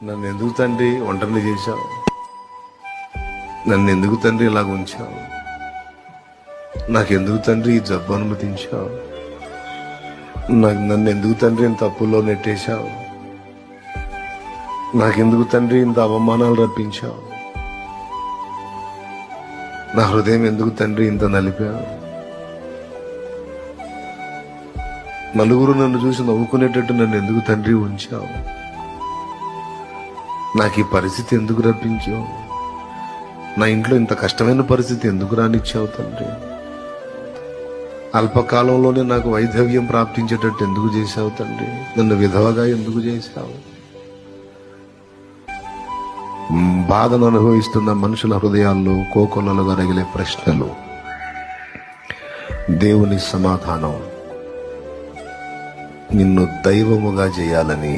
నన్ను ఎందుకు తండ్రి ఒంటరిని చేశావు? నన్ను ఎందుకు తండ్రి ఇలాగ ఉంచావు? నాకెందుకు తండ్రి ఈ జబ్బు అనుమతించావు? నన్ను ఎందుకు తండ్రి ఇంత తప్పుల్లో నెట్టేశావు? నాకెందుకు తండ్రి ఇంత అవమానాలు రప్పించావు? నా హృదయం ఎందుకు తండ్రి ఇంత నలిపావు? నలుగురు నన్ను చూసి నవ్వుకునేటట్టు నన్ను ఎందుకు తండ్రి ఉంచావు? నాకు ఈ పరిస్థితి ఎందుకు రప్పించావు? నా ఇంట్లో ఇంత కష్టమైన పరిస్థితి ఎందుకు రానిచ్చావు తండ్రి? అల్పకాలంలోనే నాకు వైధవ్యం ప్రాప్తించేటట్టు ఎందుకు చేశావు తండ్రి? నన్ను విధవగా ఎందుకు చేశావు? బాధను అనుభవిస్తున్న మనుషుల హృదయాల్లో కోకొల్లలుగా రగిలే ప్రశ్నలు, దేవుని సమాధానం నిన్ను దైవముగా చేయాలని